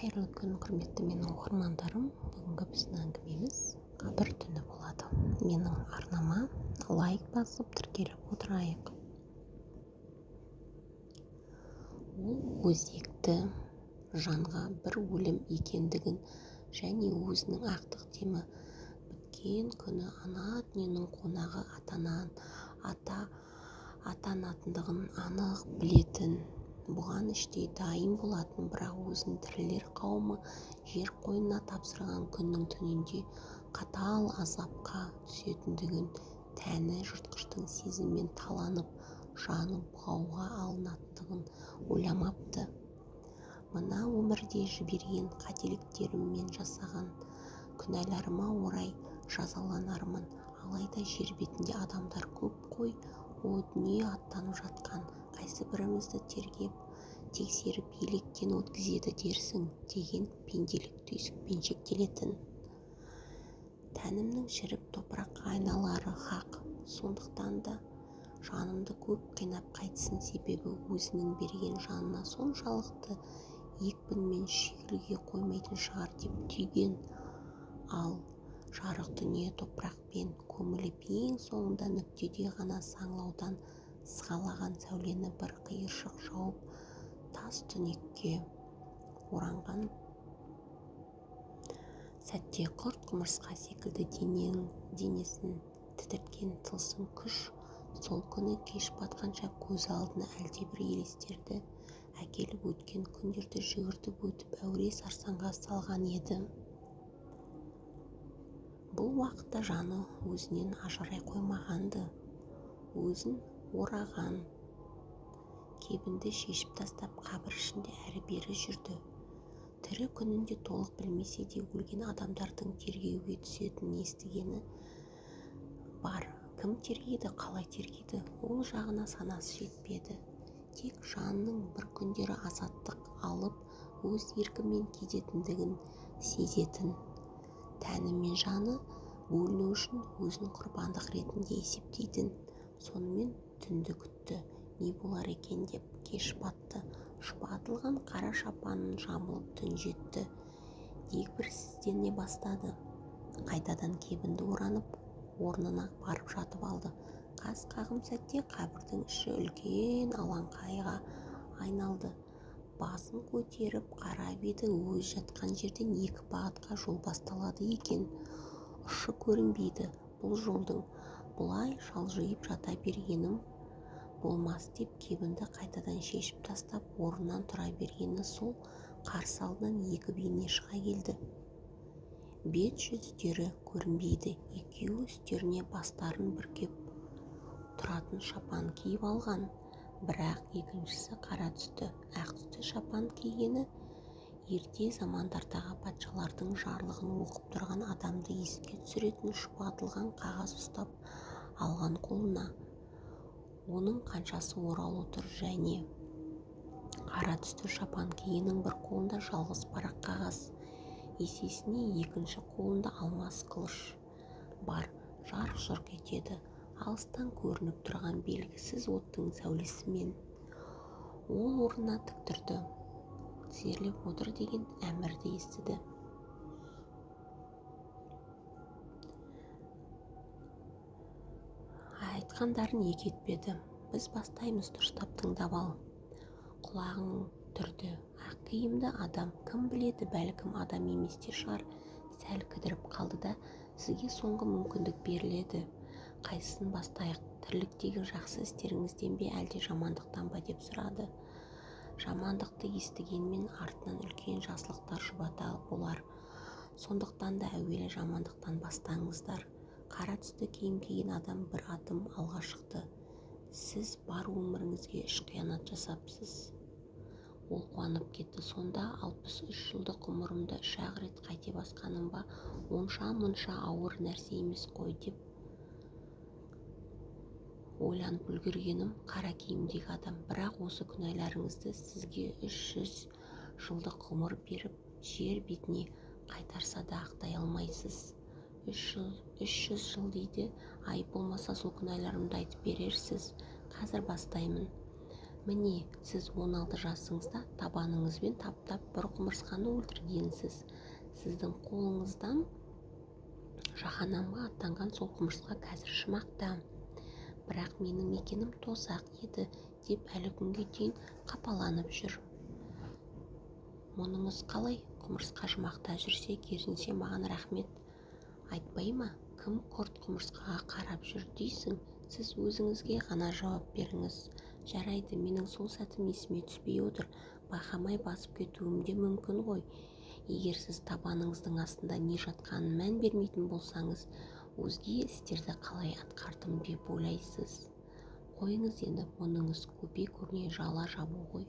Қайырлы күн, құрметті менің оқырмандарым. Бүгінгі біздің әңгімеміз қабір түні болады. Менің арнама лайк басып тіркеліп отырайық. Ол өзекті жанға бір өлім екендігін және өзінің ақтық демі біткен күні ана дүниенің қонағы атанатындығын анық білетін, бұған іштей дайын болатын, бірақ өзін тірілер қауымы жер қойнына тапсырған күннің түнінде қатал азапқа түсетіндігін, тәні жыртқыштың сезіммен таланып, жаны бұғауға алынатындығын ойламапты. Мына өмірде жіберген қателіктеріммен жасаған күнәларыма орай жазаланармын. Алайда жер бетінде адамдар көп қой, о дүние аттанып жатқан, қайсы бірімізді тергеп, тексеріп електен өткізеді дерсің деген пенделік түйсікпен шектелетін. Тәнімнің шіріп топыраққа айналары хақ, сондықтан да жанымды көп қинап қайтсын, себебі өзінің берген жанына соншалықты екпінмен шүйілуге қоймайтын шығар деп түйген. Ал жарық дүние топырақпен көміліп ең соңында нүктеде ғана саңлаудан сығалаған сәулені бір қиыршық жауып тас түнекке оранған сәтте құрт құмырсқа секілді денесін тітірткен тылсым күш сол күні кеш батқанша көз алдына әлдебір елестерді әкеліп өткен күндерді жүгіртіп өтіп әуре сарсаңға салған еді. Бұл уақытта жаны өзінен ажырай қоймаған-ды, өзін ораған кебінді шешіп тастап қабір ішінде әрі-бері жүрді. Тірі күнінде толық білмесе де өлген адамдардың тергеуге түсетінін естігені бар. Кім тергейді, қалай тергейді, ол жағына санасы жетпеді. Тек жанның бір күндері азаттық алып, өз еркімен кететіндігін сезетін. Тәні мен жаны бөліну үшін өзін құрбандық ретінде есептейтін. Сонымен түнді күтті, не болар екен деп. Кеш батты, шұбатылған қара шапанын жамылып түн жетті. Дегбір сіздене бастады. Қайтадан кебінді оранып, орнына барып жатып алды. Қас қағым сәтте қабірдің іші үлкен алаңқайға айналды. Басын көтеріп қарап еді, өз жатқан жерден екі бағытқа жол басталады екен. Ұшы көрінбейді. Бұл жолдың бұлай шалжиып жата бергенім болмас деп кебінді қайтадан шешіп тастап, орнынан тұра бергені сол қарсы алдынан екі бейне шыға келді. Бет жүздері көрінбейді. Екеуі үстеріне бастарын бүркеп тұратын шапан киіп алған. Бірақ екіншісі қара түсті, ақ түсті шапан кигені ерте замандардағы патшалардың жарлығын оқып тұрған адамды еске түсіретін шұбатылған қағаз ұстап алған қолына. Оның қаншасы оралу тұр, және қара түсті шапан кигенің бір қолында жалғыз парақ қағаз, есесіне екінші қолында алмас қылыш бар, жарқ-жұрқ етеді. Алыстан көрініп тұрған белгісіз оттың сәулесімен ол орнына тік тұрды. Тізерлеп отыр деген әмірді естіді. Айтқандарын екі етпеді. Біз бастаймыз, дұрыстап тыңдап ал. Құлағың түрді. Ақ киімді адам, кім біледі, бәлкім адам емес те шығар. Сәл кідіріп қалды да, сізге соңғы мүмкіндік беріледі. Қайсысын бастайық, тірліктегі жақсы істеріңізден бе, әлде жамандықтан ба деп сұрады. Жамандықты естігенмен артынан үлкен жақсылықтар жұбата болар. Сондықтан да әуелі жамандықтан бастаңыздар. Қара түсті киім киген адам бір адым алға шықты. Сіз бар өміріңізге үш қиянат жасапсыз. Ол қуанып кетті. Сонда 63 жылдық ғұмырымда 3-ақ рет қайте басқаным ба, онша-мұнша ауыр нәрсе емес қой деп ойланып үлгергенім қара киімдегі адам. Бірақ осы күнәларыңызды сізге 300 жылдық ғұмыр беріп, жер бетіне қайтарса да ақтай алмайсыз. 300 жыл дейді, ай болмаса сол күнәларымды айтып берерсіз. Қазір бастаймын. Міне, сіз 16 жасыңызда табаныңызбен таптап бір құмырсқаны өлтіргенсіз. Сіздің қолыңыздан жаһаннамға аттанған сол құмырсқа қазір жұмақта. Бірақ менің мекенім тозақ еді деп әлі күнге дейін қапаланып жүр. Мұныңыз қалай? Құмырсқа жұмақта жүрсе, керісінше маған рахмет айтпай ма? Кім құрт құмырсқаға қарап жүр дейсің? Сіз өзіңізге ғана жауап беріңіз. Жарайды, менің сол сәтім есіме түспей отыр. Байқамай басып кетуім де мүмкін ғой. Егер сіз табаныңыздың астында не жатқанын мән бермейтін болсаңыз, өзге істерді қалай атқардым деп ойлайсыз? Қойыңыз енді, мұныңыз көпе көрне жала жабу ғой.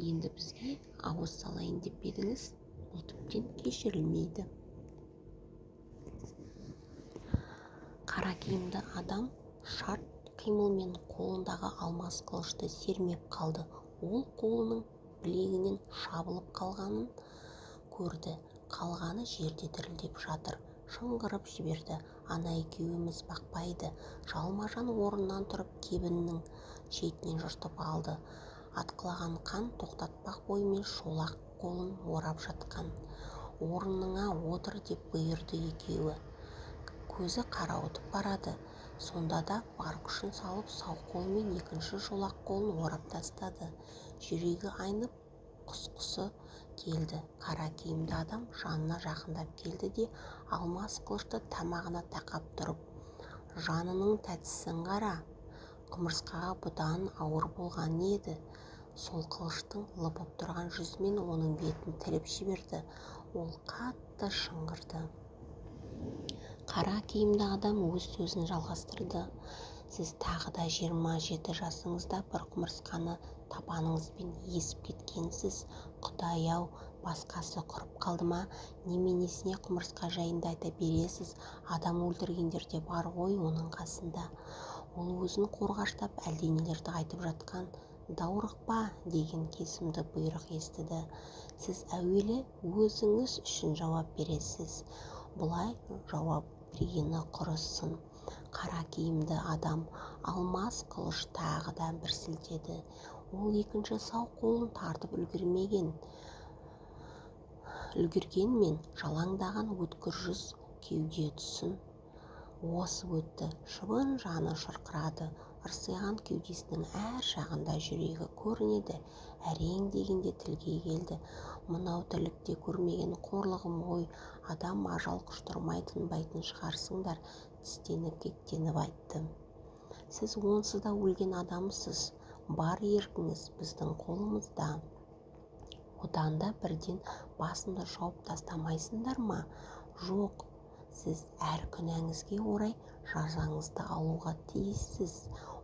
Енді бізге ауыз салайын деп едіңіз, бұл тіптен кешірілмейді. Қара киімді адам шарт қимылмен қолындағы алмас қылышты сермеп қалды. Ол қолының білегінен шабылып қалғанын көрді. Қалғаны жерде дірілдеп жатыр. Шыңғырып жіберді. Ана екеуіміз бақпайды. Жалма-жан орнынан тұрып кебіннің шетінен жыртып алды. Атқылаған қан тоқтатпақ бойымен шолақ қолын орап жатқан. Орныңа отыр деп бұйырды екеуі. Көзі қарауытып барады. Сонда да бар күшін салып сау қолымен екінші шолақ қолын орап тастады. Жүрегі айнып құсқысы келді. Қара киімді адам жанына жақындап келді де алмас қылышты тамағына тақап тұрып, жанының тәттісін қара. Құмырсқаға бұдан ауыр болған еді. Сол қылыштың лыпып тұрған жүзімен оның бетін тіліп жіберді. Ол қатты шыңғырды. Қара киімді адам өз сөзін жалғастырды. Сіз тағы да 27 жасыңызда бір құмырсқаны табаныңызбен есіп кеткенсіз. Құдай-ау, басқасы құрып қалды ма? Неменесіне құмырсқа жайында айта бересіз? Адам өлтіргендер де бар ғой оның қасында. Ол өзін қорғаштап әлденелерді айтып жатқан. Даурықпа деген кесімді бұйрық естіді. Сіз әуелі өзіңіз үшін жауап бересіз. Бұлай жауап бергені құрысын. Қара киімді адам алмас қылыш тағы да бір сілтеді. Ол екінші сау қолын тартып үлгергенмен жалаңдаған өткір жүз кеуде тұсын осып өтті. Шыбын жаны шырқырады. Ырсиған кеудесінің әр жағында жүрегі көрінеді. Әрең дегенде тілге келді. Мынау тірлікте көрмеген қорлығым ғой. Адам ажал құштырмай тынбайтын шығарсыңдар, тістеніп кектеніп айтты. Сіз онсыз да өлген адамсыз. Бар еркіңіз біздің қолымызда. Одан да бірден басымды жауып тастамайсыңдар ма? Жоқ. Сіз әр күнәңізге орай жазаңызды алуға тиіссіз.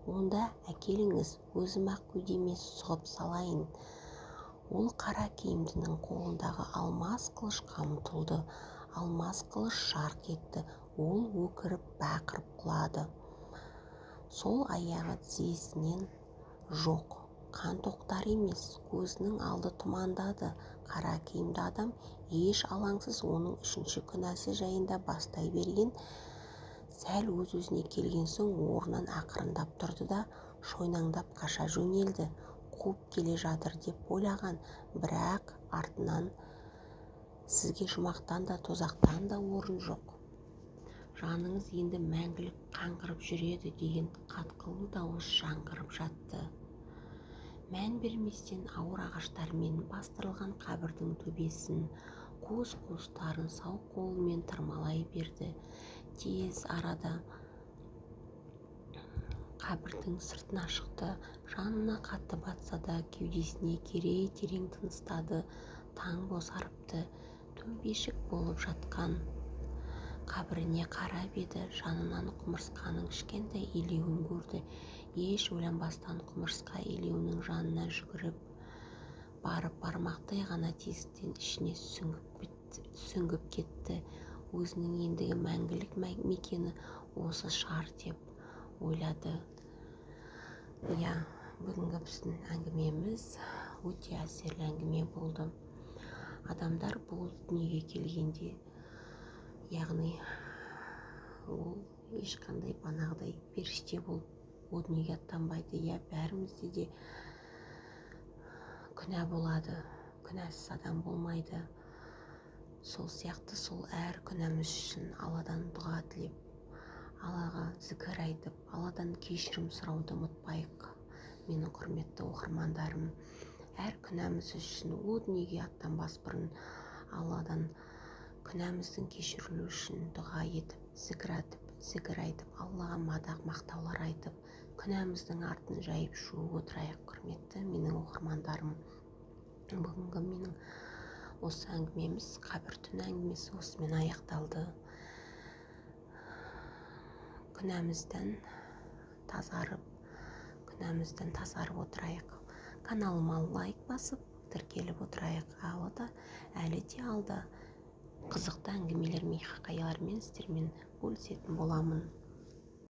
Онда әкеліңіз, өзім-ақ кеудеме сұғып салайын. Ол қара киімдінің қолындағы алмас қылышқа ұмтылды. Алмас қылыш жарқ етті. Ол өкіріп бақырып құлады. Сол аяғы тізесінен жоқ. Қан тоқтар емес, көзінің алды тұмандады. Қара киімді адам еш алаңсыз оның үшінші күнәсі жайында бастай берген. Сәл өз-өзіне келген соң орнынан ақырындап тұрды да шойнаңдап қаша жөнелді. Қуып келе жатыр деп ойлаған, бірақ артынан сізге жұмақтан да тозақтан да орын жоқ. Жаныңыз енді мәңгілік қаңғырып жүреді деген қатқыл дауыс жаңғырып жатты. Мән берместен ауыр ағаштармен бастырылған қабірдің төбесін, қуыс-қуыстарын сау қолымен тырмалай берді. Тез арада қабірдің сыртына шықты. Жанына қатты батса да кеудесіне керей терең тыныстады. Таң бозарыпты. Төмпешік болып жатқан қабіріне қарап еді. Жанынан құмырсқаның кішкентай илеуін көрді. Еш ойланбастан құмырсқа илеуінің жанына жүгіріп барып бармақтай ғана тесіктен ішіне сүңгіп кетті. Өзінің ендігі мәңгілік мекені осы шығар деп ойлады. Бүгінгі біздің әңгімеміз өте әсерлі әңгіме болды. Адамдар бұл дүниеге келгенде, яғни ол ешқандай банағыдай періште болып о дүниеге аттанбайды. Бәрімізде де күнә болады, күнәсіз адам болмайды. Сол сияқты сол әр күнәміз үшін Алладан дұға тілеп, Аллаға зікір айтып, Алладан кешірім сұрауды ұмытпайық. Менің құрметті оқырмандарым, әр күнәміз үшін о дүниеге аттанбас бұрын Алладан күнәміздің кешірілуі үшін дұға етіп, зікір айтып, Аллаға мадақ мақтаулар айтып, күнәміздің артын жайып жуып отырайық. Құрметті менің оқырмандарым, бүгінгі менің осы әңгімеміз, қабір түні әңгімесі осымен аяқталды. Күнәмізден тазарып отырайық. Каналыма лайк басып, тіркеліп отырайық. Әлі де алда қызықты әңгімелер, хикаялармен сіздермен бөлісетін боламын.